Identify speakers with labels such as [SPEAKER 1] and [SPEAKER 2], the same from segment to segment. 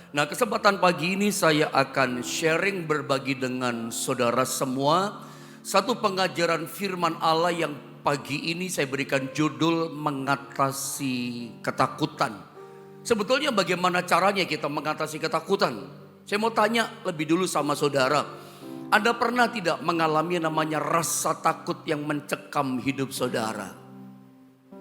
[SPEAKER 1] Nah, kesempatan pagi ini saya akan sharing berbagi dengan saudara semua satu pengajaran firman Allah yang pagi ini saya berikan judul mengatasi ketakutan. Sebetulnya bagaimana caranya kita mengatasi ketakutan? Saya mau tanya lebih dulu sama saudara. Anda pernah tidak mengalami namanya rasa takut yang mencekam hidup saudara?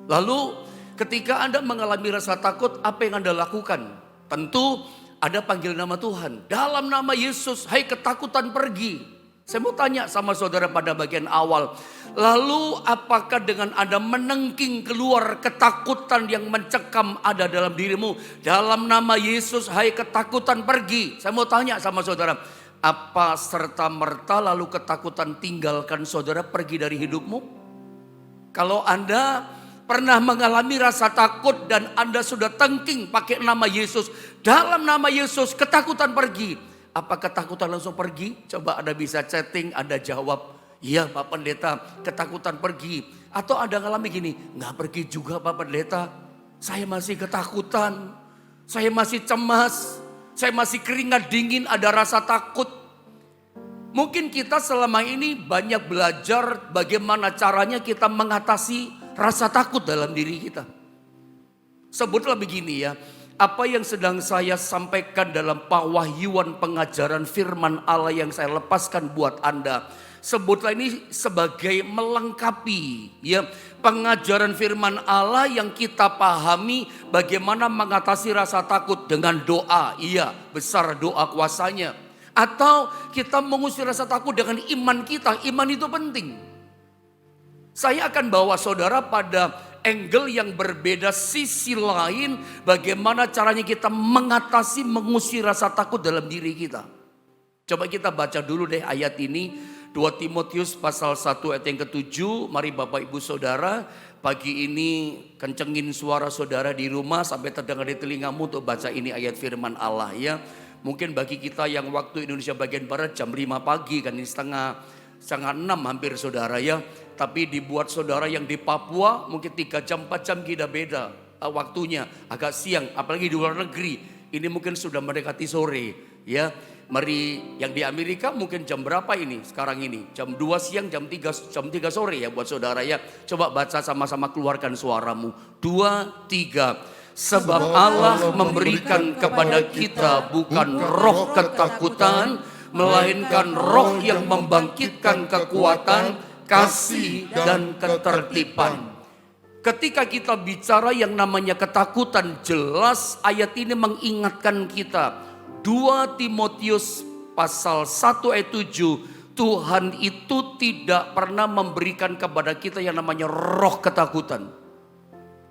[SPEAKER 1] Lalu ketika Anda mengalami rasa takut, apa yang Anda lakukan? Tentu ada panggil nama Tuhan. Dalam nama Yesus, hai ketakutan pergi. Saya mau tanya sama saudara pada bagian awal. Lalu apakah dengan Anda menengking keluar ketakutan yang mencekam ada dalam dirimu? Dalam nama Yesus, hai ketakutan pergi. Saya mau tanya sama saudara. Apa serta merta lalu ketakutan tinggalkan saudara pergi dari hidupmu? Kalau Anda pernah mengalami rasa takut dan Anda sudah tengking pakai nama Yesus. Dalam nama Yesus ketakutan pergi. Apa ketakutan langsung pergi? Coba Anda bisa chatting, Anda jawab. Iya Pak Pendeta, ketakutan pergi. Atau Anda ngalami gini, nggak pergi juga Pak Pendeta. Saya masih ketakutan. Saya masih cemas. Saya masih keringat dingin, ada rasa takut. Mungkin kita selama ini banyak belajar bagaimana caranya kita mengatasi rasa takut dalam diri kita. Sebutlah begini ya, apa yang sedang saya sampaikan dalam pewahyuan pengajaran firman Allah yang saya lepaskan buat Anda. Sebutlah ini sebagai melengkapi ya pengajaran firman Allah yang kita pahami bagaimana mengatasi rasa takut dengan doa. Iya, besar doa kuasanya. Atau kita mengusir rasa takut dengan iman kita. Iman itu penting. Saya akan bawa saudara pada angle yang berbeda, sisi lain bagaimana caranya kita mengatasi, mengusir rasa takut dalam diri kita. Coba kita baca dulu deh ayat ini. 2 Timotius pasal 1 ayat yang ke-7. Mari Bapak Ibu Saudara, pagi ini kencengin suara saudara di rumah sampai terdengar di telingamu untuk baca ini ayat firman Allah ya. Mungkin bagi kita yang waktu Indonesia bagian Barat jam 5 pagi kan ini setengah 6 hampir saudara ya. Tapi dibuat saudara yang di Papua mungkin 3 jam 4 jam kita beda waktunya. Agak siang apalagi di luar negeri. Ini mungkin sudah mendekati sore ya. Mari yang di Amerika mungkin jam berapa ini sekarang ini? Jam 2 siang jam 3 sore ya buat saudara ya. Coba baca sama-sama keluarkan suaramu. 2, 3. Sebab Allah memberikan kepada kita bukan roh ketakutan, melainkan roh yang membangkitkan kekuatan, kasih dan ketertiban. Ketika kita bicara yang namanya ketakutan, jelas ayat ini mengingatkan kita. 2 Timotius pasal 1 ayat 7, Tuhan itu tidak pernah memberikan kepada kita yang namanya roh ketakutan.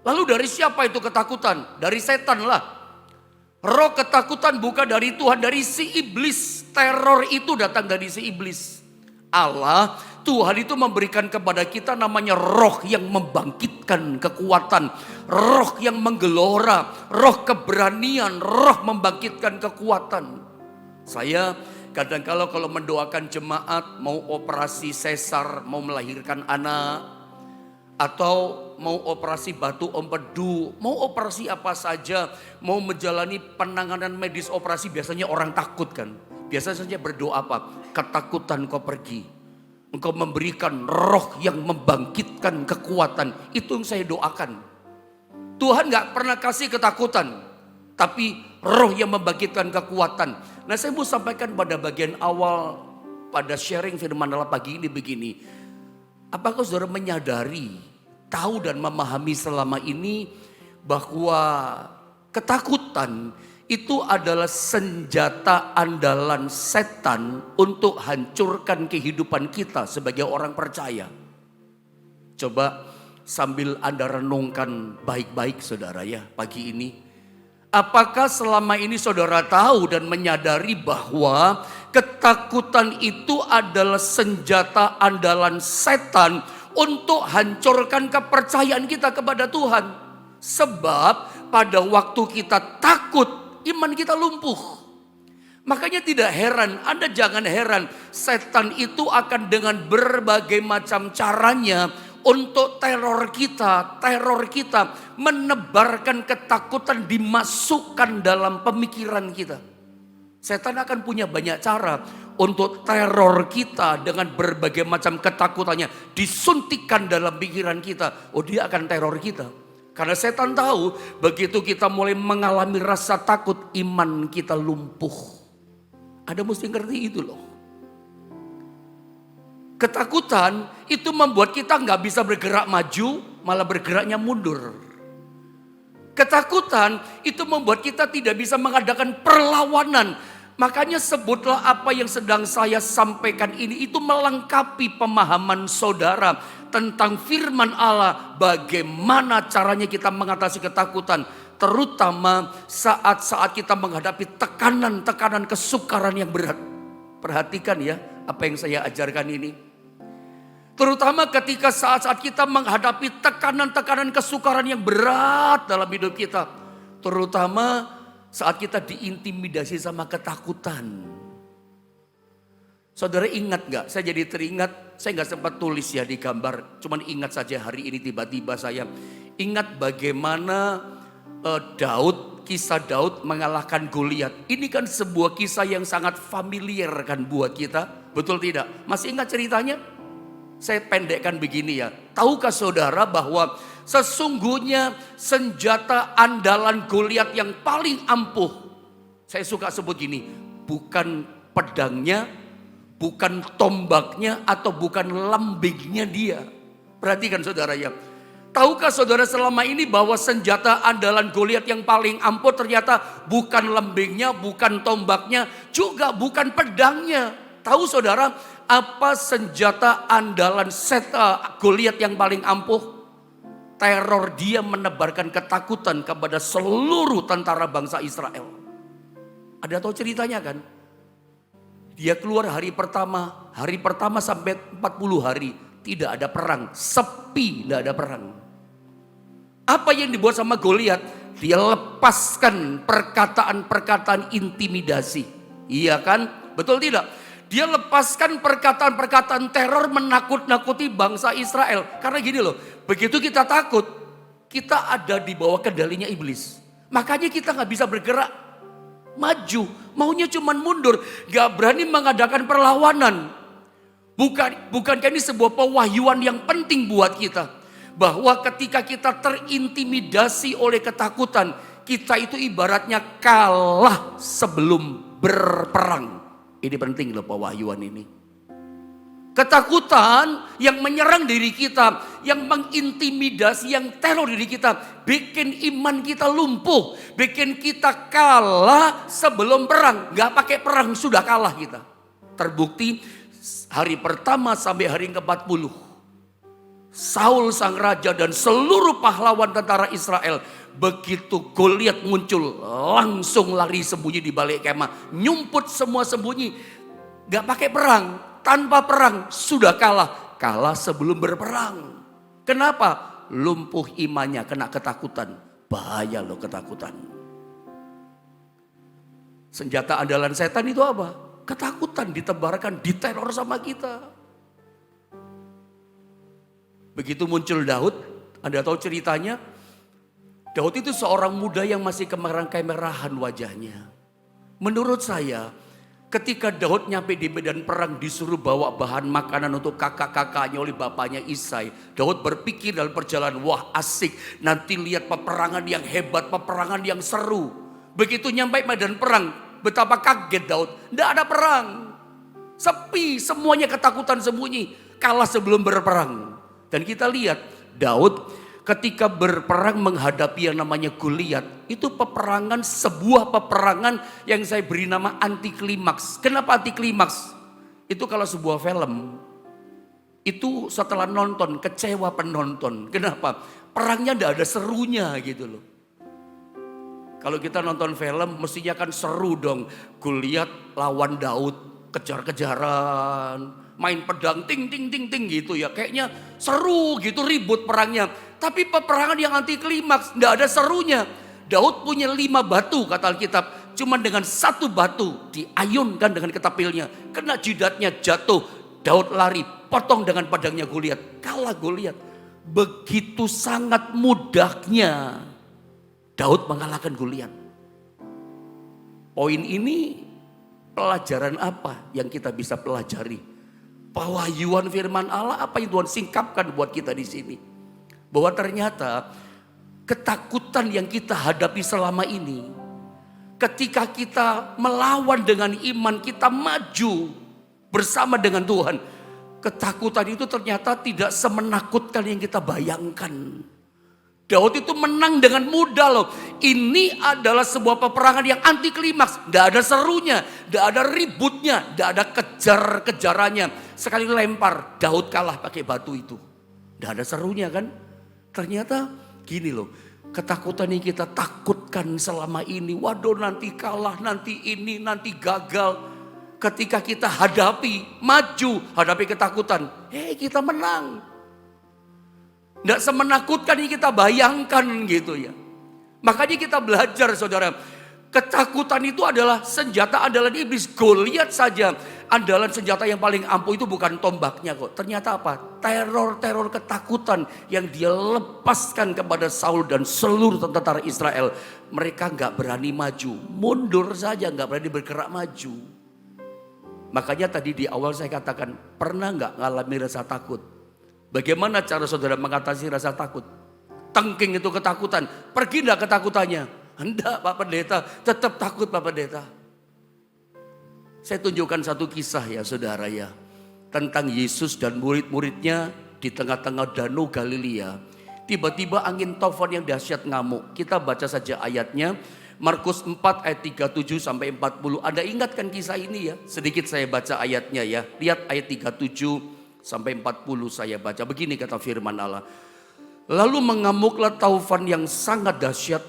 [SPEAKER 1] Lalu dari siapa itu ketakutan? Dari setan lah. Roh ketakutan bukan dari Tuhan, dari si iblis. Teror itu datang dari si iblis. Allah, Tuhan itu memberikan kepada kita namanya roh yang membangkitkan kekuatan. Roh yang menggelora, roh keberanian, roh membangkitkan kekuatan. Saya kadang-kala kalau mendoakan jemaat mau operasi sesar, mau melahirkan anak, atau mau operasi batu empedu, mau operasi apa saja, mau menjalani penanganan medis operasi, biasanya orang takut kan. Biasanya berdoa apa? Ketakutan kau pergi. Engkau memberikan roh yang membangkitkan kekuatan. Itu yang saya doakan. Tuhan gak pernah kasih ketakutan, tapi roh yang membangkitkan kekuatan. Nah, saya mau sampaikan pada bagian awal pada sharing firman Allah pagi ini begini. Apakah saudara menyadari, tahu dan memahami selama ini bahwa ketakutan itu adalah senjata andalan setan untuk hancurkan kehidupan kita sebagai orang percaya. Coba sambil Anda renungkan baik-baik saudara ya pagi ini. Apakah selama ini saudara tahu dan menyadari bahwa ketakutan itu adalah senjata andalan setan untuk hancurkan kepercayaan kita kepada Tuhan. Sebab pada waktu kita takut, iman kita lumpuh. Makanya tidak heran, Anda jangan heran, setan itu akan dengan berbagai macam caranya untuk teror kita menebarkan ketakutan dimasukkan dalam pemikiran kita. Setan akan punya banyak cara untuk teror kita dengan berbagai macam ketakutannya disuntikkan dalam pikiran kita. Oh, dia akan teror kita. Karena setan tahu begitu kita mulai mengalami rasa takut, iman kita lumpuh. Ada mesti ngerti itu loh. Ketakutan itu membuat kita nggak bisa bergerak maju, malah bergeraknya mundur. Ketakutan itu membuat kita tidak bisa mengadakan perlawanan. Makanya sebutlah apa yang sedang saya sampaikan ini itu melengkapi pemahaman saudara tentang firman Allah. Bagaimana caranya kita mengatasi ketakutan. Terutama saat-saat kita menghadapi tekanan-tekanan kesukaran yang berat. Perhatikan ya apa yang saya ajarkan ini. Terutama ketika saat-saat kita menghadapi tekanan-tekanan kesukaran yang berat dalam hidup kita. Terutama saat kita diintimidasi sama ketakutan. Saudara ingat gak? Saya jadi teringat, saya gak sempat tulis ya di gambar. Cuman ingat saja hari ini tiba-tiba saya ingat bagaimana kisah Daud mengalahkan Goliat. Ini kan sebuah kisah yang sangat familiar kan buat kita. Betul tidak? Masih ingat ceritanya? Saya pendekkan begini ya. Tahukah saudara bahwa sesungguhnya senjata andalan Goliat yang paling ampuh. Saya suka sebut gini. Bukan pedangnya, bukan tombaknya, atau bukan lembingnya dia. Perhatikan saudara ya. Tahukah saudara selama ini bahwa senjata andalan Goliat yang paling ampuh ternyata bukan lembingnya, bukan tombaknya, juga bukan pedangnya. Tahu saudara apa senjata andalan Goliat yang paling ampuh? Teror dia menebarkan ketakutan kepada seluruh tentara bangsa Israel. Ada tahu ceritanya kan? Dia keluar hari pertama sampai 40 hari. Tidak ada perang, sepi, tidak ada perang. Apa yang dibuat sama Goliat? Dia lepaskan perkataan-perkataan intimidasi. Iya kan? Betul tidak? Dia lepaskan perkataan-perkataan teror menakut-nakuti bangsa Israel. Karena gini loh, begitu kita takut, kita ada di bawah kendalinya iblis. Makanya kita gak bisa bergerak maju, maunya cuman mundur, gak berani mengadakan perlawanan. Bukankah ini sebuah pewahyuan yang penting buat kita? Bahwa ketika kita terintimidasi oleh ketakutan, kita itu ibaratnya kalah sebelum berperang. Ini penting loh pewahyuan ini. Ketakutan yang menyerang diri kita, yang mengintimidasi, yang teror diri kita, bikin iman kita lumpuh, bikin kita kalah sebelum perang. Gak pakai perang sudah kalah kita. Terbukti hari pertama sampai hari ke-40. Saul sang raja dan seluruh pahlawan tentara Israel, begitu Goliat muncul langsung lari sembunyi di balik kemah, nyumput semua sembunyi, gak pakai perang, tanpa perang sudah kalah sebelum berperang. Kenapa? Lumpuh imannya, kena ketakutan. Bahaya loh ketakutan. Senjata andalan setan itu apa? Ketakutan ditebarkan, diteror sama kita. Begitu muncul Daud, Anda tahu ceritanya? Daud itu seorang muda yang masih kemerahan wajahnya. Menurut saya, ketika Daud nyampe di medan perang disuruh bawa bahan makanan untuk kakak-kakaknya oleh bapaknya Isai. Daud berpikir dalam perjalanan, wah asik, nanti lihat peperangan yang hebat, peperangan yang seru. Begitu nyampe medan perang, betapa kaget Daud, tidak ada perang. Sepi, semuanya ketakutan sembunyi, kalah sebelum berperang. Dan kita lihat Daud ketika berperang menghadapi yang namanya Goliat, itu sebuah peperangan yang saya beri nama anti klimaks. Kenapa anti klimaks? Itu kalau sebuah film, itu setelah nonton kecewa penonton. Kenapa? Perangnya tidak ada serunya gitu loh. Kalau kita nonton film mestinya kan seru dong. Goliat lawan Daud, kejar-kejaran, main pedang ting ting ting ting gitu ya. Kayaknya seru gitu, ribut perangnya. Tapi peperangan yang anti klimaks, tidak ada serunya. Daud punya 5 batu kata Alkitab. Cuma dengan 1 batu diayunkan dengan ketapilnya. Kena jidatnya jatuh. Daud lari, potong dengan pedangnya Goliat. Kalah Goliat. begitu sangat mudahnya Daud mengalahkan Goliat. Poin ini pelajaran apa yang kita bisa pelajari? Pewahyuan firman Allah apa yang Tuhan singkapkan buat kita di sini? Bahwa ternyata ketakutan yang kita hadapi selama ini, ketika kita melawan dengan iman, kita maju bersama dengan Tuhan, ketakutan itu ternyata tidak semenakutkan yang kita bayangkan. Daud itu menang dengan mudah loh. Ini adalah sebuah peperangan yang anti klimaks. Tidak ada serunya, tidak ada ributnya, tidak ada kejar-kejarannya. Sekali lempar, Daud kalah pakai batu itu. Tidak ada serunya kan? Ternyata gini loh, ketakutan yang kita takutkan selama ini. Waduh, nanti kalah, nanti ini, nanti gagal. Ketika kita hadapi, maju, hadapi ketakutan. Kita menang. Tidak semenakutkan yang kita bayangkan gitu ya. Makanya kita belajar saudara. Ketakutan itu adalah senjata andalan iblis. Goliat saja andalan senjata yang paling ampuh itu bukan tombaknya kok. Ternyata apa? Teror-teror ketakutan yang dia lepaskan kepada Saul dan seluruh tentara Israel. Mereka gak berani maju. Mundur saja, gak berani bergerak maju. Makanya tadi di awal saya katakan, pernah gak ngalami rasa takut? Bagaimana cara saudara mengatasi rasa takut? Tengking itu ketakutan. Pergi enggak ketakutannya? Hendak Pak Pendeta, tetap takut Pak Pendeta. Saya tunjukkan satu kisah ya saudara ya. Tentang Yesus dan murid-muridnya di tengah-tengah danau Galilea. Tiba-tiba angin taufan yang dahsyat ngamuk. Kita baca saja ayatnya. Markus 4 ayat 37 sampai 40. Anda ingatkan kisah ini ya. Sedikit saya baca ayatnya ya. Lihat ayat 37 sampai 40 saya baca. Begini kata firman Allah. Lalu mengamuklah taufan yang sangat dahsyat.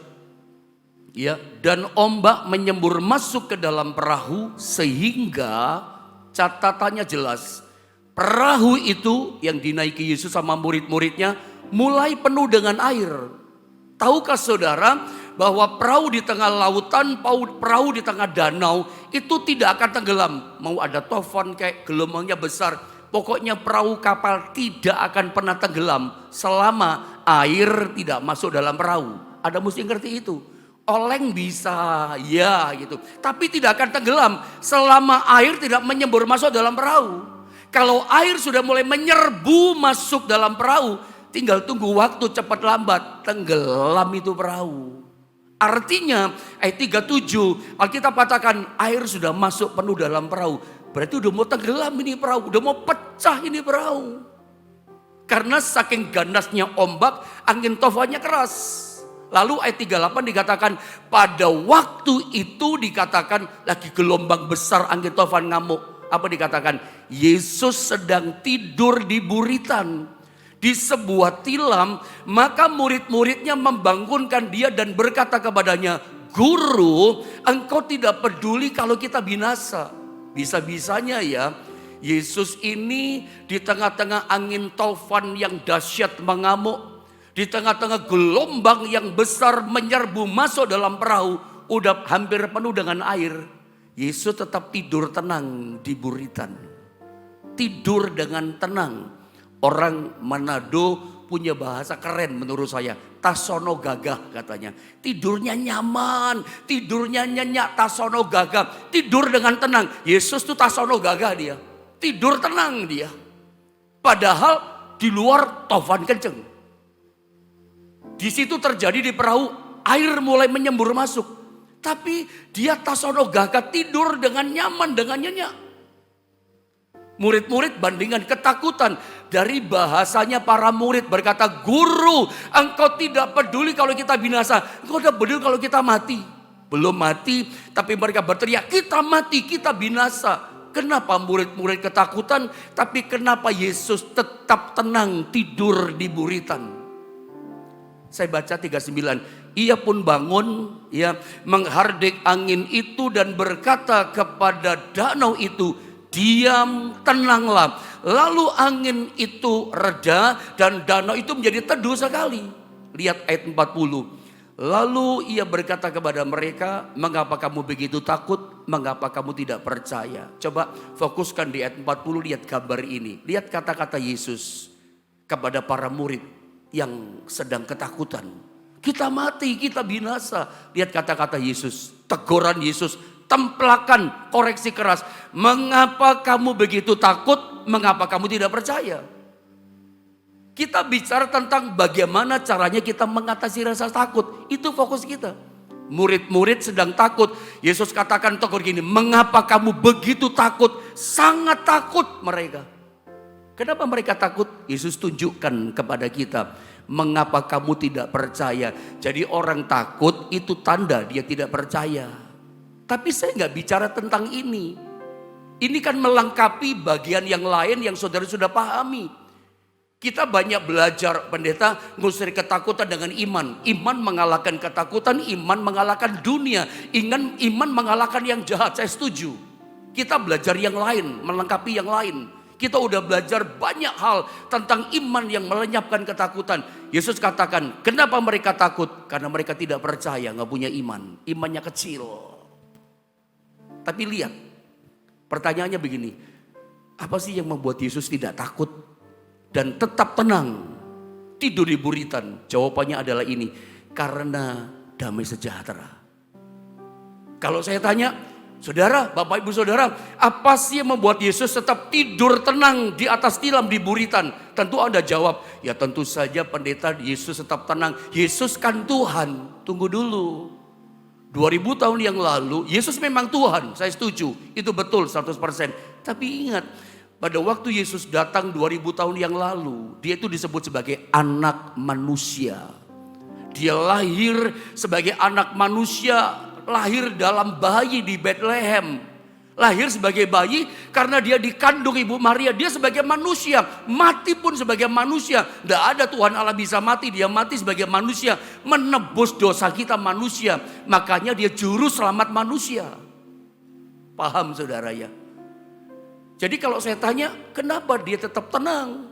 [SPEAKER 1] Ya, dan ombak menyembur masuk ke dalam perahu sehingga catatannya jelas. Perahu itu yang dinaiki Yesus sama murid-muridnya mulai penuh dengan air. Tahukah saudara bahwa perahu di tengah lautan, perahu di tengah danau itu tidak akan tenggelam. Mau ada taufan kayak gelombangnya besar. Pokoknya perahu kapal tidak akan pernah tenggelam selama air tidak masuk dalam perahu. Ada mesti ngerti itu. Oleng bisa, ya gitu. Tapi tidak akan tenggelam selama air tidak menyembur masuk dalam perahu. Kalau air sudah mulai menyerbu masuk dalam perahu, tinggal tunggu waktu cepat lambat, tenggelam itu perahu. Artinya ayat 37 Alkitab katakan air sudah masuk penuh dalam perahu. Berarti udah mau tenggelam ini perahu, udah mau pecah ini perahu. Karena saking ganasnya ombak, angin taufannya keras. Lalu ayat 38 dikatakan pada waktu itu dikatakan lagi gelombang besar angin taufan ngamuk. Apa dikatakan? Yesus sedang tidur di buritan. Di sebuah tilam, maka murid-muridnya membangunkan dia dan berkata kepadanya, Guru, engkau tidak peduli kalau kita binasa. Bisa-bisanya ya, Yesus ini di tengah-tengah angin taufan yang dahsyat mengamuk, di tengah-tengah gelombang yang besar menyerbu masuk dalam perahu, udah hampir penuh dengan air. Yesus tetap tidur tenang di buritan. Tidur dengan tenang. Orang Manado punya bahasa keren menurut saya. Tasono gagah katanya. Tidurnya nyaman, tidurnya nyenyak, tasono gagah. Tidur dengan tenang. Yesus tuh tasono gagah dia. Tidur tenang dia. Padahal di luar taufan kenceng. Di situ terjadi di perahu, air mulai menyembur masuk. Tapi dia tasono gagah, tidur dengan nyaman, dengan nyenyak. Murid-murid bandingkan ketakutan. Dari bahasanya para murid berkata, Guru, engkau tidak peduli kalau kita binasa. Engkau tidak peduli kalau kita mati. Belum mati, tapi mereka berteriak, kita mati, kita binasa. Kenapa murid-murid ketakutan, tapi kenapa Yesus tetap tenang tidur di buritan? Saya baca 39. Ia pun bangun, ya, menghardik angin itu dan berkata kepada danau itu, diam, tenanglah. Lalu angin itu reda dan danau itu menjadi teduh sekali. Lihat ayat 40. Lalu ia berkata kepada mereka, mengapa kamu begitu takut? Mengapa kamu tidak percaya? Coba fokuskan di ayat 40, lihat gambar ini. Lihat kata-kata Yesus kepada para murid. yang sedang ketakutan. Kita mati, kita binasa. Lihat kata-kata Yesus, teguran Yesus, templakan, koreksi keras. Mengapa kamu begitu takut? Mengapa kamu tidak percaya? Kita bicara tentang bagaimana caranya kita mengatasi rasa takut. Itu fokus kita. Murid-murid sedang takut. Yesus katakan tegur gini, mengapa kamu begitu takut? Sangat takut mereka. Kenapa mereka takut? Yesus tunjukkan kepada kita, mengapa kamu tidak percaya. Jadi orang takut itu tanda dia tidak percaya. Tapi saya nggak bicara tentang ini. Ini kan melengkapi bagian yang lain yang saudara sudah pahami. Kita banyak belajar, pendeta, ngusir ketakutan dengan iman. Iman mengalahkan ketakutan, iman mengalahkan dunia. Iman mengalahkan yang jahat, saya setuju. Kita belajar yang lain, melengkapi yang lain. Kita udah belajar banyak hal tentang iman yang melenyapkan ketakutan. Yesus katakan, kenapa mereka takut? Karena mereka tidak percaya, gak punya iman. Imannya kecil. Tapi lihat, pertanyaannya begini. Apa sih yang membuat Yesus tidak takut dan tetap tenang, tidur di buritan? Jawabannya adalah ini, karena damai sejahtera. Kalau saya tanya, saudara, Bapak Ibu Saudara, apa sih yang membuat Yesus tetap tidur tenang di atas tilam di buritan? Tentu Anda jawab, ya tentu saja pendeta, Yesus tetap tenang. Yesus kan Tuhan. Tunggu dulu. 2000 tahun yang lalu, Yesus memang Tuhan, saya setuju. Itu betul 100%. Tapi ingat, pada waktu Yesus datang 2000 tahun yang lalu, dia itu disebut sebagai anak manusia. Dia lahir sebagai anak manusia, lahir dalam bayi di Bethlehem. Lahir sebagai bayi karena dia dikandung Ibu Maria. Dia sebagai manusia, mati pun sebagai manusia. Tidak ada Tuhan Allah bisa mati, dia mati sebagai manusia. Menebus dosa kita manusia. Makanya dia juru selamat manusia. Paham saudara ya? Jadi kalau saya tanya, kenapa dia tetap tenang?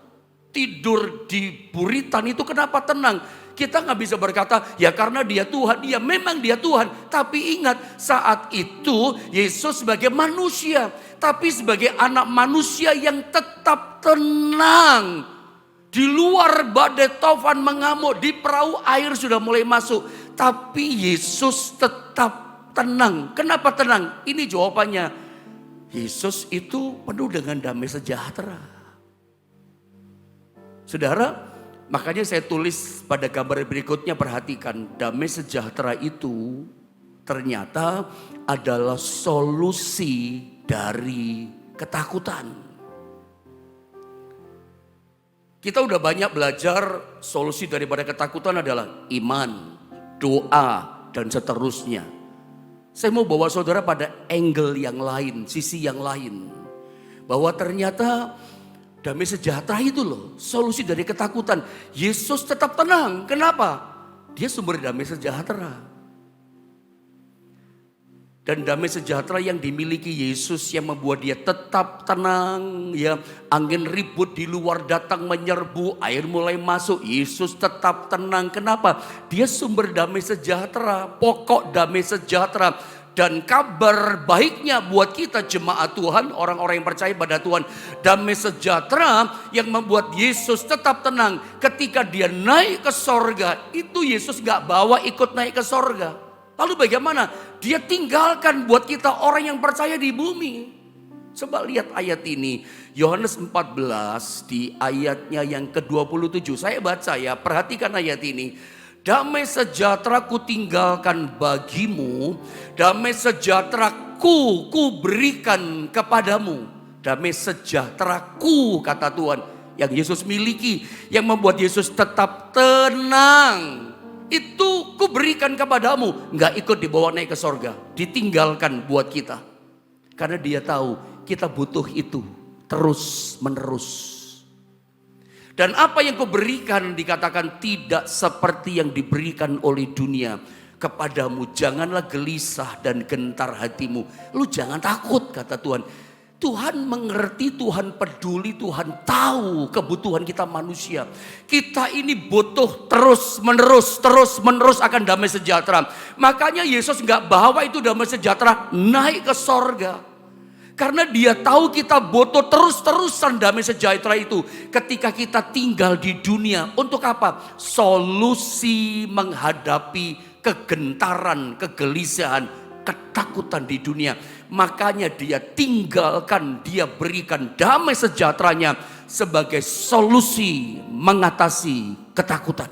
[SPEAKER 1] Tidur di buritan itu kenapa tenang? Kita nggak bisa berkata, ya karena dia Tuhan. Ya memang dia Tuhan. Tapi ingat, saat itu Yesus sebagai manusia. Tapi sebagai anak manusia yang tetap tenang. Di luar badai taufan mengamuk. Di perahu air sudah mulai masuk. Tapi Yesus tetap tenang. Kenapa tenang? Ini jawabannya. Yesus itu penuh dengan damai sejahtera. Saudara, makanya saya tulis pada gambar berikutnya, perhatikan, damai sejahtera itu ternyata adalah solusi dari ketakutan. Kita udah banyak belajar solusi daripada ketakutan adalah iman, doa, dan seterusnya. Saya mau bawa saudara pada angle yang lain, sisi yang lain. Bahwa ternyata damai sejahtera itu loh, solusi dari ketakutan. Yesus tetap tenang. Kenapa? Dia sumber damai sejahtera. Dan damai sejahtera yang dimiliki Yesus yang membuat dia tetap tenang. Ya, angin ribut di luar datang menyerbu, air mulai masuk. Yesus tetap tenang. Kenapa? Dia sumber damai sejahtera, pokok damai sejahtera. Dan kabar baiknya buat kita jemaat Tuhan, orang-orang yang percaya pada Tuhan, damai sejahtera yang membuat Yesus tetap tenang. Ketika dia naik ke sorga, itu Yesus gak bawa ikut naik ke sorga. Lalu bagaimana? Dia tinggalkan buat kita orang yang percaya di bumi. Coba lihat ayat ini, Yohanes 14 di ayatnya yang ke-27. Saya baca ya, perhatikan ayat ini. Damai sejahtera ku tinggalkan bagimu, damai sejahtera ku berikan kepadamu. Damai sejahtera ku, kata Tuhan, yang Yesus miliki, yang membuat Yesus tetap tenang. Itu ku berikan kepadamu. Gak ikut dibawa naik ke sorga, ditinggalkan buat kita. Karena dia tahu kita butuh itu terus menerus. Dan apa yang kau berikan dikatakan tidak seperti yang diberikan oleh dunia kepadamu. Janganlah gelisah dan gentar hatimu. Lu jangan takut, kata Tuhan. Tuhan mengerti, Tuhan peduli, Tuhan tahu kebutuhan kita manusia. Kita ini butuh terus menerus akan damai sejahtera. Makanya Yesus gak bawa itu damai sejahtera naik ke sorga. Karena dia tahu kita butuh terus-terusan damai sejahtera itu. Ketika kita tinggal di dunia. Untuk apa? Solusi menghadapi kegentaran, kegelisahan, ketakutan di dunia. Makanya dia tinggalkan, dia berikan damai sejahteranya sebagai solusi mengatasi ketakutan.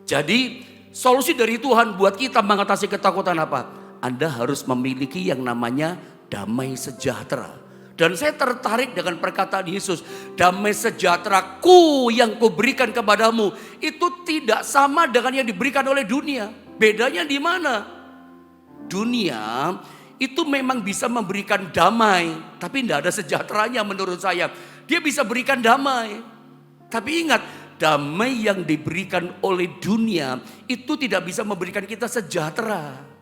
[SPEAKER 1] Jadi solusi dari Tuhan buat kita mengatasi ketakutan apa? Anda harus memiliki yang namanya damai sejahtera. Dan saya tertarik dengan perkataan Yesus. Damai sejahteraku yang kuberikan kepadamu. Itu tidak sama dengan yang diberikan oleh dunia. Bedanya di mana? Dunia itu memang bisa memberikan damai. Tapi tidak ada sejahteranya menurut saya. Dia bisa berikan damai. Tapi ingat, damai yang diberikan oleh dunia itu tidak bisa memberikan kita sejahtera.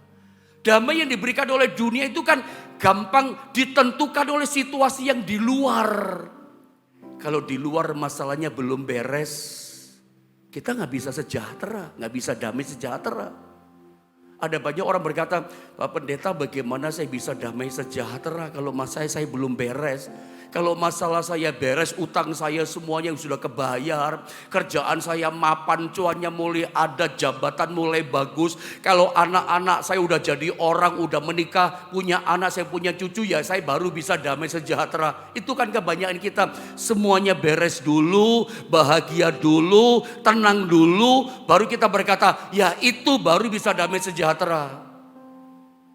[SPEAKER 1] Damai yang diberikan oleh dunia itu kan gampang ditentukan oleh situasi yang di luar. Kalau di luar masalahnya belum beres, kita nggak bisa sejahtera, nggak bisa damai sejahtera. Ada banyak orang berkata, Pak Pendeta bagaimana saya bisa damai sejahtera kalau masalah saya belum beres. Kalau masalah saya beres, utang saya semuanya sudah kebayar. Kerjaan saya mapan, cuannya mulai ada, jabatan mulai bagus. Kalau anak-anak saya udah jadi orang, udah menikah, punya anak, saya punya cucu, ya saya baru bisa damai sejahtera. Itu kan kebanyakan kita, semuanya beres dulu, bahagia dulu, tenang dulu. Baru kita berkata, ya itu baru bisa damai sejahtera.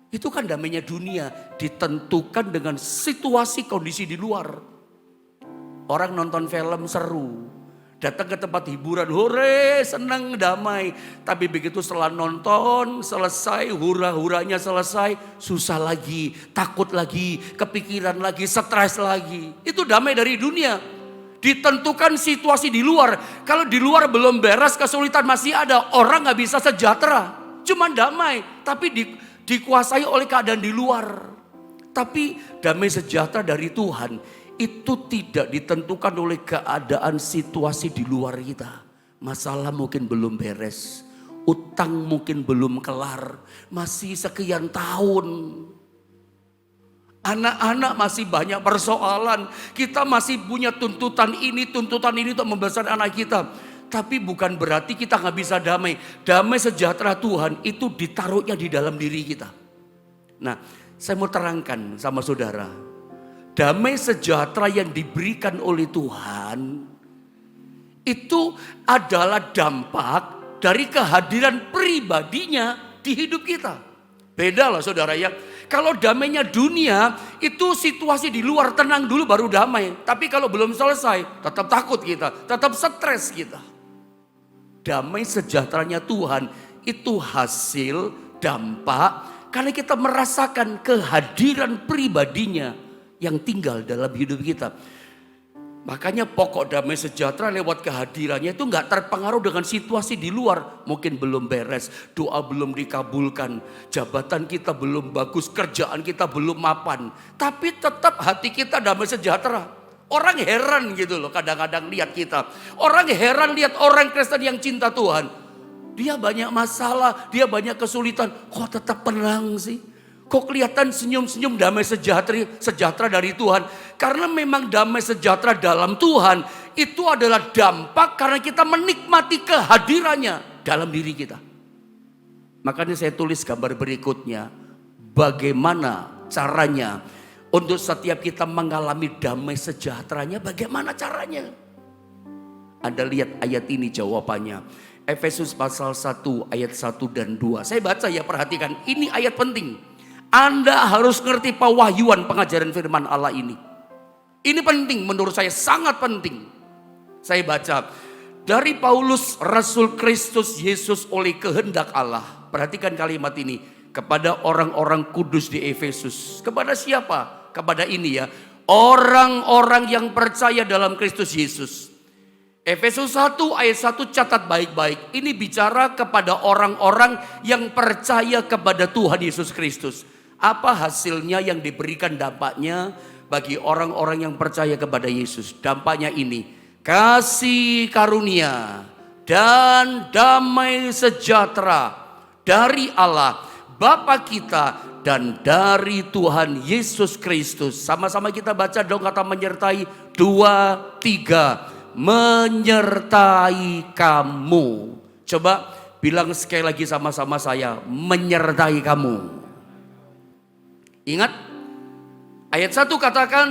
[SPEAKER 1] Itu kan damainya dunia ditentukan dengan situasi kondisi di luar. Orang nonton film seru, datang ke tempat hiburan, hore, senang, damai. Tapi begitu setelah nonton, selesai, hura-huranya selesai, susah lagi, takut lagi, kepikiran lagi, stres lagi. Itu damai dari dunia. Ditentukan situasi di luar. Kalau di luar belum beres, kesulitan masih ada, orang gak bisa sejahtera. Cuma damai, tapi dikuasai oleh keadaan di luar. Tapi damai sejahtera dari Tuhan itu tidak ditentukan oleh keadaan situasi di luar kita. Masalah mungkin belum beres, utang mungkin belum kelar, masih sekian tahun. Anak-anak masih banyak persoalan, kita masih punya tuntutan ini untuk membesarkan anak kita. Tapi bukan berarti kita gak bisa damai. Damai sejahtera Tuhan itu ditaruhnya di dalam diri kita. Nah, saya mau terangkan sama saudara. Damai sejahtera yang diberikan oleh Tuhan itu adalah dampak dari kehadiran pribadinya di hidup kita. Beda lah saudara ya. Kalau damainya dunia itu situasi di luar, tenang dulu baru damai. Tapi kalau belum selesai tetap takut kita, tetap stres kita. Damai sejahteranya Tuhan itu hasil dampak karena kita merasakan kehadiran pribadinya yang tinggal dalam hidup kita. Makanya pokok damai sejahtera lewat kehadirannya itu gak terpengaruh dengan situasi di luar. Mungkin belum beres, doa belum dikabulkan, jabatan kita belum bagus, kerjaan kita belum mapan. Tapi tetap hati kita damai sejahtera. Orang heran gitu loh kadang-kadang lihat kita. Orang heran lihat orang Kristen yang cinta Tuhan. Dia banyak masalah, dia banyak kesulitan. Kok tetap tenang sih? Kok kelihatan senyum-senyum damai sejahtera dari Tuhan? Karena memang damai sejahtera dalam Tuhan itu adalah dampak karena kita menikmati kehadirannya dalam diri kita. Makanya saya tulis gambar berikutnya. Bagaimana caranya untuk setiap kita mengalami damai sejahteranya, bagaimana caranya? Anda lihat ayat ini jawabannya. Efesus pasal 1 ayat 1 dan 2. Saya baca ya, perhatikan. Ini ayat penting. Anda harus ngerti pewahyuan pengajaran firman Allah ini. Ini penting menurut saya, sangat penting. Saya baca. Dari Paulus, Rasul Kristus Yesus oleh kehendak Allah. Perhatikan kalimat ini. Kepada orang-orang kudus di Efesus. Kepada siapa? Kepada ini ya. Orang-orang yang percaya dalam Kristus Yesus. Efesus 1 ayat 1 catat baik-baik. Ini bicara kepada orang-orang yang percaya kepada Tuhan Yesus Kristus. Apa hasilnya yang diberikan dampaknya bagi orang-orang yang percaya kepada Yesus? Dampaknya ini. Kasih karunia dan damai sejahtera dari Allah Bapa kita dan dari Tuhan Yesus Kristus. Sama-sama kita baca dong kata menyertai. 2, 3. Menyertai kamu. Coba bilang sekali lagi sama-sama saya. Menyertai kamu. Ingat ayat 1 katakan,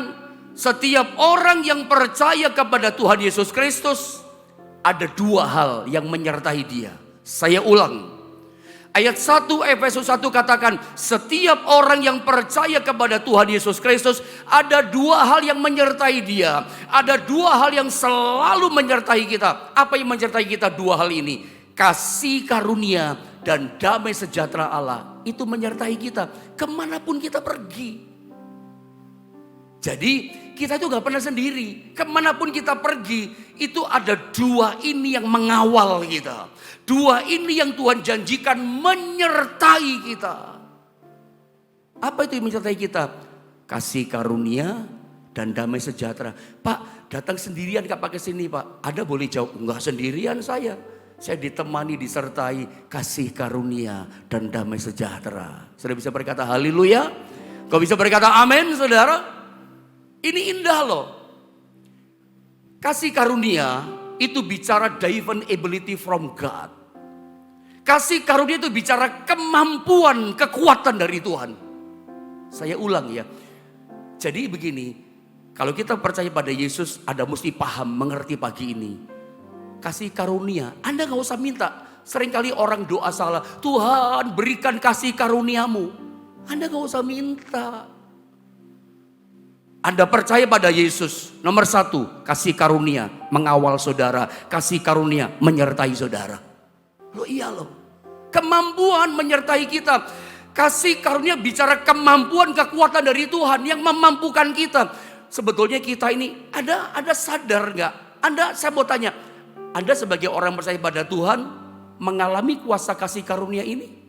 [SPEAKER 1] setiap orang yang percaya kepada Tuhan Yesus Kristus, ada 2 hal yang menyertai dia. Saya ulang. Ayat 1 Efesus 1 katakan, setiap orang yang percaya kepada Tuhan Yesus Kristus, ada 2 hal yang menyertai dia. Ada 2 hal yang selalu menyertai kita. Apa yang menyertai kita 2 hal ini? Kasih karunia dan damai sejahtera Allah. Itu menyertai kita kemanapun kita pergi. Jadi kita itu gak pernah sendiri. Kemanapun kita pergi, itu ada 2 ini yang mengawal kita. 2 ini yang Tuhan janjikan menyertai kita. Apa itu yang menyertai kita? Kasih karunia dan damai sejahtera. Pak, datang sendirian gak pakai sini Pak? Ada boleh jawab, enggak sendirian saya. Saya ditemani, disertai kasih karunia dan damai sejahtera. Sudah bisa berkata haleluya? Kau bisa berkata amin saudara? Ini indah loh. Kasih karunia itu bicara divine ability from God. Kasih karunia itu bicara kemampuan, kekuatan dari Tuhan. Saya ulang ya. Jadi begini, kalau kita percaya pada Yesus, ada mesti paham, mengerti pagi ini. Kasih karunia, Anda gak usah minta. Seringkali orang doa salah, Tuhan berikan kasih karuniamu. Anda gak usah minta. Anda percaya pada Yesus, nomor 1, kasih karunia mengawal saudara, kasih karunia menyertai saudara. Loh iya loh, kemampuan menyertai kita. Kasih karunia bicara kemampuan, kekuatan dari Tuhan yang memampukan kita. Sebetulnya kita ini ada sadar gak? Saya mau tanya, Anda sebagai orang percaya pada Tuhan mengalami kuasa kasih karunia ini?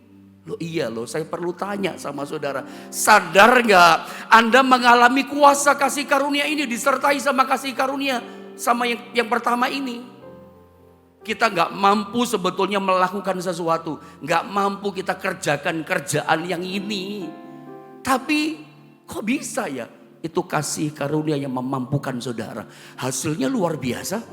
[SPEAKER 1] Loh iya loh, saya perlu tanya sama saudara. Sadar gak Anda mengalami kuasa kasih karunia ini, disertai sama kasih karunia sama yang pertama ini? Kita gak mampu sebetulnya melakukan sesuatu. Gak mampu kita kerjakan kerjaan yang ini. Tapi kok bisa ya? Itu kasih karunia yang memampukan saudara. Hasilnya luar biasa.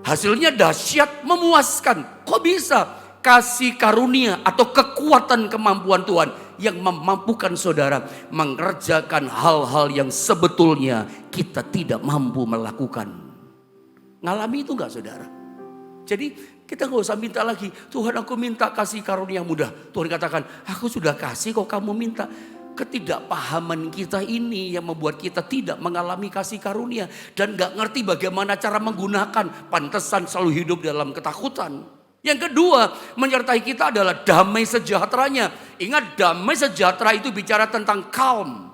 [SPEAKER 1] Hasilnya dahsyat, memuaskan. Kok bisa? Kasih karunia atau kekuatan kemampuan Tuhan yang memampukan saudara mengerjakan hal-hal yang sebetulnya kita tidak mampu melakukan. Ngalami itu enggak saudara? Jadi kita gak usah minta lagi, Tuhan aku minta kasih karunia mudah. Tuhan katakan, aku sudah kasih kok kamu minta. Ketidakpahaman kita ini yang membuat kita tidak mengalami kasih karunia. Dan gak ngerti bagaimana cara menggunakan. Pantesan selalu hidup dalam ketakutan. Yang kedua, menyertai kita adalah damai sejahteranya. Ingat, damai sejahtera itu bicara tentang calm,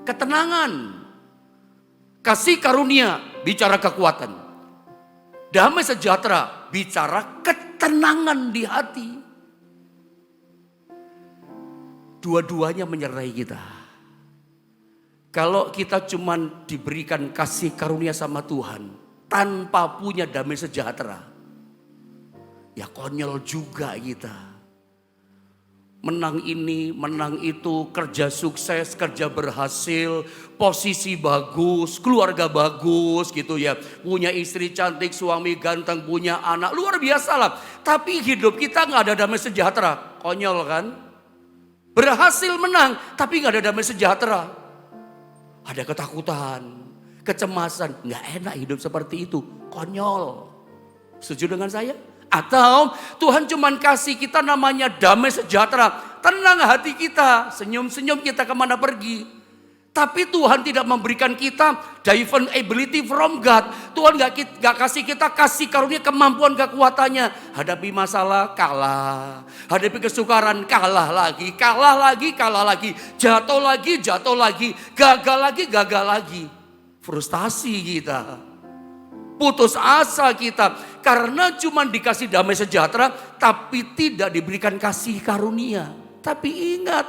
[SPEAKER 1] ketenangan. Kasih karunia bicara kekuatan. Damai sejahtera bicara ketenangan di hati. Dua-duanya menyertai kita. Kalau kita cuman diberikan kasih karunia sama Tuhan tanpa punya damai sejahtera, ya konyol juga kita. Menang ini, menang itu, kerja sukses, kerja berhasil, posisi bagus, keluarga bagus gitu ya. Punya istri cantik, suami ganteng, punya anak, luar biasa lah. Tapi hidup kita gak ada damai sejahtera, konyol kan? Berhasil menang, tapi gak ada damai sejahtera. Ada ketakutan, kecemasan, gak enak hidup seperti itu, konyol. Setuju dengan saya? Atau Tuhan cuman kasih kita namanya damai sejahtera. Tenang hati kita, senyum-senyum kita kemana pergi. Tapi Tuhan tidak memberikan kita divine ability from God. Tuhan gak kasih kita kasih karunia kemampuan kekuatannya. Hadapi masalah kalah. Hadapi kesukaran kalah lagi. Kalah lagi, kalah lagi. Jatuh lagi, jatuh lagi. Gagal lagi, gagal lagi. Frustasi kita. Putus asa kita karena cuma dikasih damai sejahtera tapi tidak diberikan kasih karunia. Tapi ingat,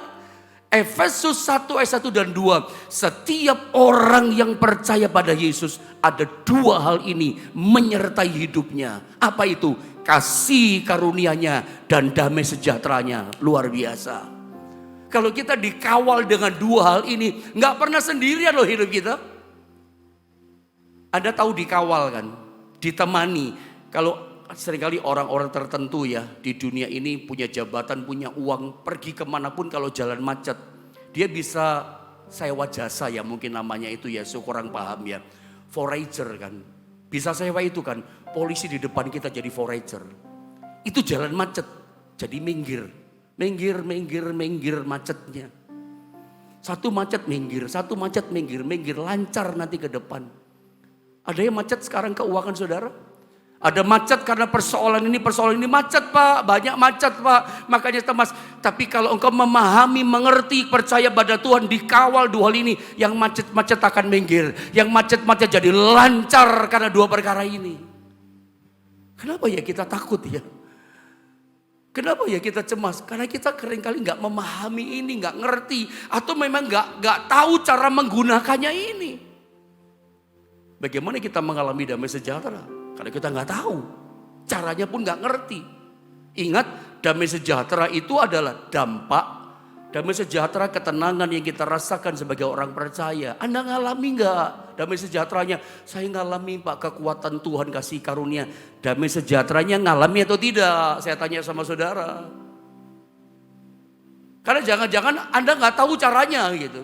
[SPEAKER 1] Efesus 1 ayat 1 dan 2, setiap orang yang percaya pada Yesus ada 2 hal ini menyertai hidupnya. Apa itu? Kasih karunianya dan damai sejahteranya luar biasa. Kalau kita dikawal dengan dua hal ini, nggak pernah sendirian loh hidup kita. Anda tahu dikawal kan, ditemani. Kalau seringkali orang-orang tertentu ya di dunia ini punya jabatan, punya uang, pergi kemanapun kalau jalan macet, dia bisa sewa jasa ya, mungkin namanya itu ya, kurang paham ya, forager kan. Bisa sewa itu kan, polisi di depan kita jadi forager. Itu jalan macet, jadi minggir macetnya. Satu macet minggir, lancar nanti ke depan. Ada yang macet sekarang keuangan saudara? Ada macet karena persoalan ini macet pak, banyak macet pak. Makanya Mas, tapi kalau engkau memahami, mengerti, percaya pada Tuhan, dikawal dua hal ini, yang macet-macet akan minggir, yang macet-macet jadi lancar karena dua perkara ini. Kenapa ya kita takut ya? Kenapa ya kita cemas? Karena kita seringkali nggak memahami ini, nggak ngerti, atau memang nggak tahu cara menggunakannya ini. Bagaimana kita mengalami damai sejahtera? Karena kita nggak tahu, caranya pun nggak ngerti. Ingat, damai sejahtera itu adalah dampak, damai sejahtera ketenangan yang kita rasakan sebagai orang percaya. Anda ngalami nggak damai sejahteranya? Saya ngalami pak, kekuatan Tuhan kasih karunia. Damai sejahteranya ngalami atau tidak? Saya tanya sama saudara. Karena jangan-jangan Anda nggak tahu caranya gitu,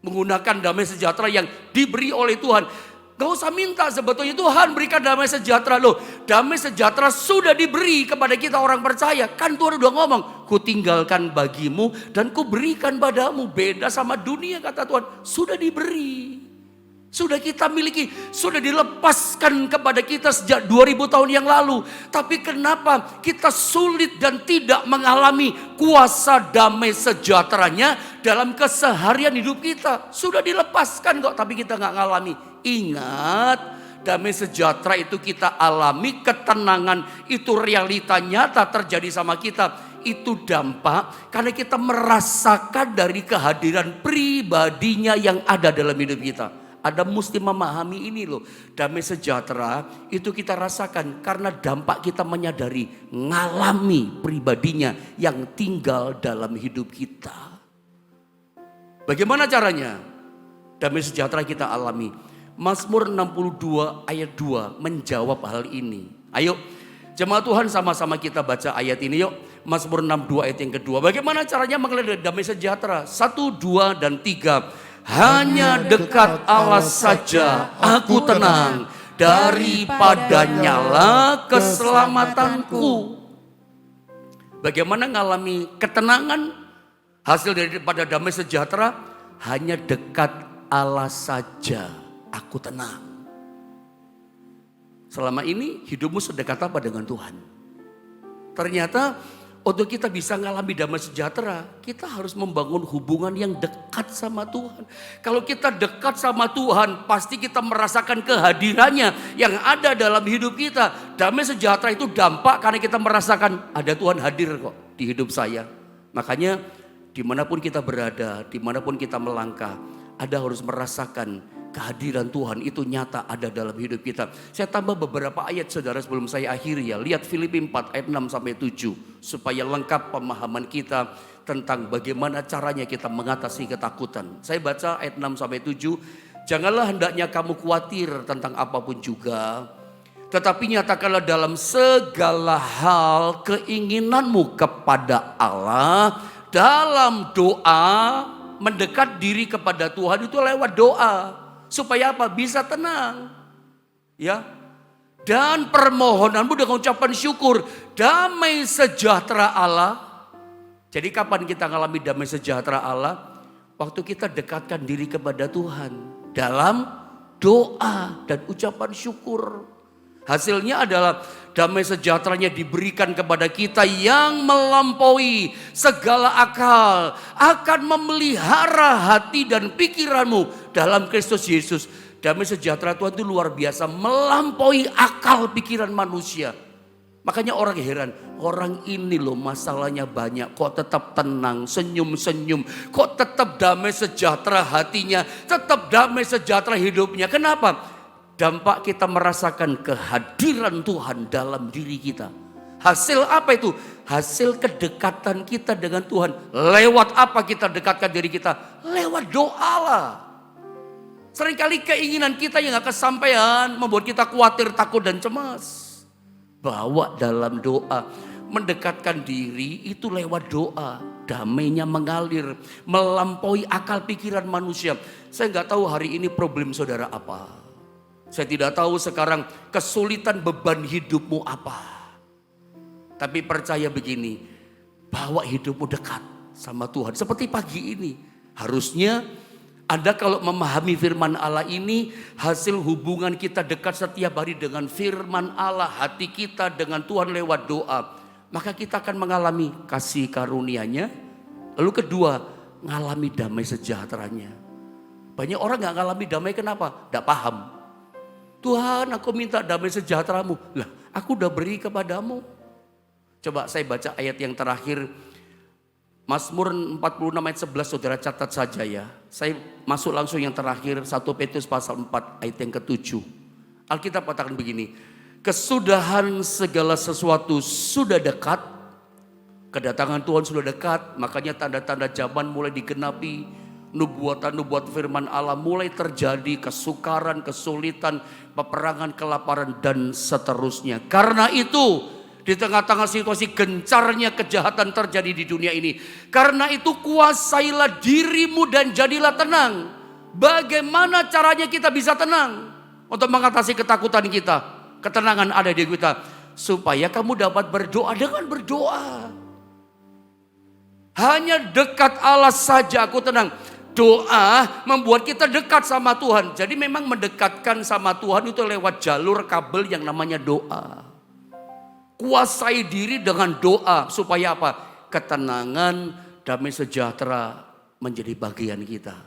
[SPEAKER 1] menggunakan damai sejahtera yang diberi oleh Tuhan. Gak usah minta, sebetulnya Tuhan berikan damai sejahtera loh. Damai sejahtera sudah diberi kepada kita orang percaya. Kan Tuhan udah ngomong, ku tinggalkan bagimu dan ku berikan padamu. Beda sama dunia kata Tuhan, sudah diberi. Sudah kita miliki, sudah dilepaskan kepada kita sejak 2000 tahun yang lalu. Tapi kenapa kita sulit dan tidak mengalami kuasa damai sejahteranya dalam keseharian hidup kita? Sudah dilepaskan kok, tapi kita gak ngalami. Ingat, damai sejahtera itu kita alami, ketenangan itu realita nyata terjadi sama kita. Itu dampak karena kita merasakan dari kehadiran pribadinya yang ada dalam hidup kita. Ada mesti memahami ini loh, damai sejahtera itu kita rasakan karena dampak kita menyadari, ngalami pribadinya yang tinggal dalam hidup kita. Bagaimana caranya? Damai sejahtera kita alami. Mazmur 62 ayat 2 menjawab hal ini. Ayo jemaat Tuhan sama-sama kita baca ayat ini yuk. Mazmur 62 ayat yang kedua. Bagaimana caranya mengalami damai sejahtera? 1, 2, dan 3. Hanya dekat Allah saja aku tenang, daripadanya lah keselamatanku. Bagaimana mengalami ketenangan? Hasil daripada damai sejahtera, hanya dekat Allah saja aku tenang. Selama ini hidupmu sedekat apa dengan Tuhan? Ternyata untuk kita bisa mengalami damai sejahtera, kita harus membangun hubungan yang dekat sama Tuhan. Kalau kita dekat sama Tuhan, pasti kita merasakan kehadirannya yang ada dalam hidup kita. Damai sejahtera itu dampak karena kita merasakan ada Tuhan hadir kok di hidup saya. Makanya dimanapun kita berada, dimanapun kita melangkah, Anda harus merasakan kehadiran Tuhan itu nyata ada dalam hidup kita. Saya tambah beberapa ayat saudara sebelum saya akhiri ya. Lihat Filipi 4 ayat 6 sampai 7 supaya lengkap pemahaman kita tentang bagaimana caranya kita mengatasi ketakutan. Saya baca ayat 6 sampai 7. Janganlah hendaknya kamu khawatir tentang apapun juga, tetapi nyatakanlah dalam segala hal keinginanmu kepada Allah dalam doa, mendekat diri kepada Tuhan itu lewat doa. Supaya apa? Bisa tenang. Ya. Dan permohonanmu dengan ucapan syukur. Damai sejahtera Allah. Jadi kapan kita mengalami damai sejahtera Allah? Waktu kita dekatkan diri kepada Tuhan. Dalam doa dan ucapan syukur. Hasilnya adalah damai sejahteranya diberikan kepada kita yang melampaui segala akal. Akan memelihara hati dan pikiranmu dalam Kristus Yesus. Damai sejahtera Tuhan itu luar biasa, melampaui akal pikiran manusia. Makanya orang heran, orang ini loh masalahnya banyak, kok tetap tenang, senyum-senyum, kok tetap damai sejahtera hatinya, tetap damai sejahtera hidupnya. Kenapa? Dampak kita merasakan kehadiran Tuhan dalam diri kita. Hasil apa itu? Hasil kedekatan kita dengan Tuhan. Lewat apa kita dekatkan diri kita? Lewat doa lah. Seringkali keinginan kita yang gak kesampaian membuat kita khawatir, takut dan cemas. Bawa dalam doa. Mendekatkan diri itu lewat doa. Damainya mengalir, melampaui akal pikiran manusia. Saya gak tahu hari ini problem saudara apa. Saya tidak tahu sekarang kesulitan beban hidupmu apa. Tapi percaya begini, bawa hidupmu dekat sama Tuhan. Seperti pagi ini, harusnya Anda kalau memahami firman Allah ini, hasil hubungan kita dekat setiap hari dengan firman Allah, hati kita dengan Tuhan lewat doa, maka kita akan mengalami kasih karunia-Nya. Lalu kedua, mengalami damai sejahteranya. Banyak orang gak mengalami damai, kenapa? Tidak paham. Tuhan, aku minta damai sejahteramu. Lah, aku udah beri kepadamu. Coba saya baca ayat yang terakhir. Mazmur 46 ayat 11, saudara catat saja ya. Saya masuk langsung yang terakhir, 1 Petrus pasal 4 ayat yang ke-7. Alkitab katakan begini. Kesudahan segala sesuatu sudah dekat. Kedatangan Tuhan sudah dekat. Makanya tanda-tanda zaman mulai digenapi. Nubuatan-nubuat firman Allah mulai terjadi. Kesukaran, kesulitan, peperangan, kelaparan dan seterusnya. Karena itu, di tengah-tengah situasi gencarnya kejahatan terjadi di dunia ini. Karena itu kuasailah dirimu dan jadilah tenang. Bagaimana caranya kita bisa tenang? Untuk mengatasi ketakutan kita. Ketenangan ada di kita. Supaya kamu dapat berdoa dengan berdoa. Hanya dekat Allah saja aku tenang. Doa membuat kita dekat sama Tuhan. Jadi memang mendekatkan sama Tuhan itu lewat jalur kabel yang namanya doa. Kuasai diri dengan doa supaya apa? Ketenangan, damai sejahtera menjadi bagian kita.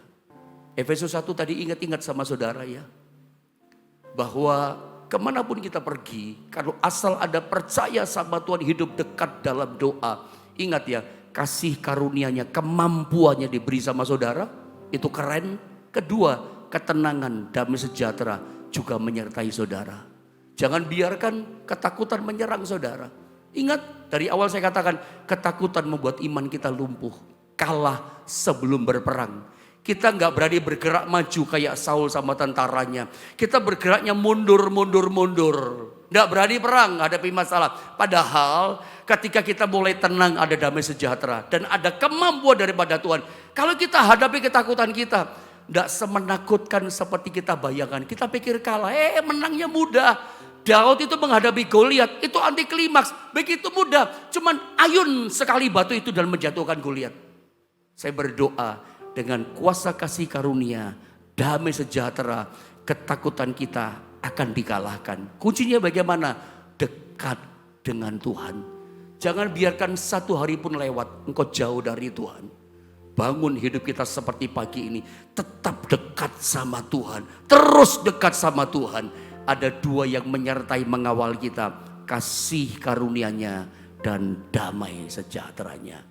[SPEAKER 1] Efesus 1 tadi ingat-ingat sama saudara ya. Bahwa kemanapun kita pergi, kalau asal ada percaya sama Tuhan, hidup dekat dalam doa. Ingat ya, kasih karunia-Nya, kemampuannya diberi sama saudara, itu keren. Kedua, ketenangan, damai sejahtera juga menyertai saudara. Jangan biarkan ketakutan menyerang saudara. Ingat dari awal saya katakan, ketakutan membuat iman kita lumpuh. Kalah sebelum berperang. Kita gak berani bergerak maju kayak Saul sama tentaranya. Kita bergeraknya mundur. Gak berani perang, hadapi masalah. Padahal ketika kita mulai tenang, ada damai sejahtera. Dan ada kemampuan daripada Tuhan. Kalau kita hadapi ketakutan kita, gak semenakutkan seperti kita bayangkan. Kita pikir kalah, menangnya mudah. Daud itu menghadapi Goliat, itu anti klimaks, begitu mudah. Cuman ayun sekali batu itu dan menjatuhkan Goliat. Saya berdoa dengan kuasa kasih karunia, damai sejahtera, ketakutan kita akan dikalahkan. Kuncinya bagaimana? Dekat dengan Tuhan. Jangan biarkan satu hari pun lewat, engkau jauh dari Tuhan. Bangun hidup kita seperti pagi ini, tetap dekat sama Tuhan, terus dekat sama Tuhan. Ada dua yang menyertai mengawal kita, kasih karunia-Nya dan damai sejahteranya.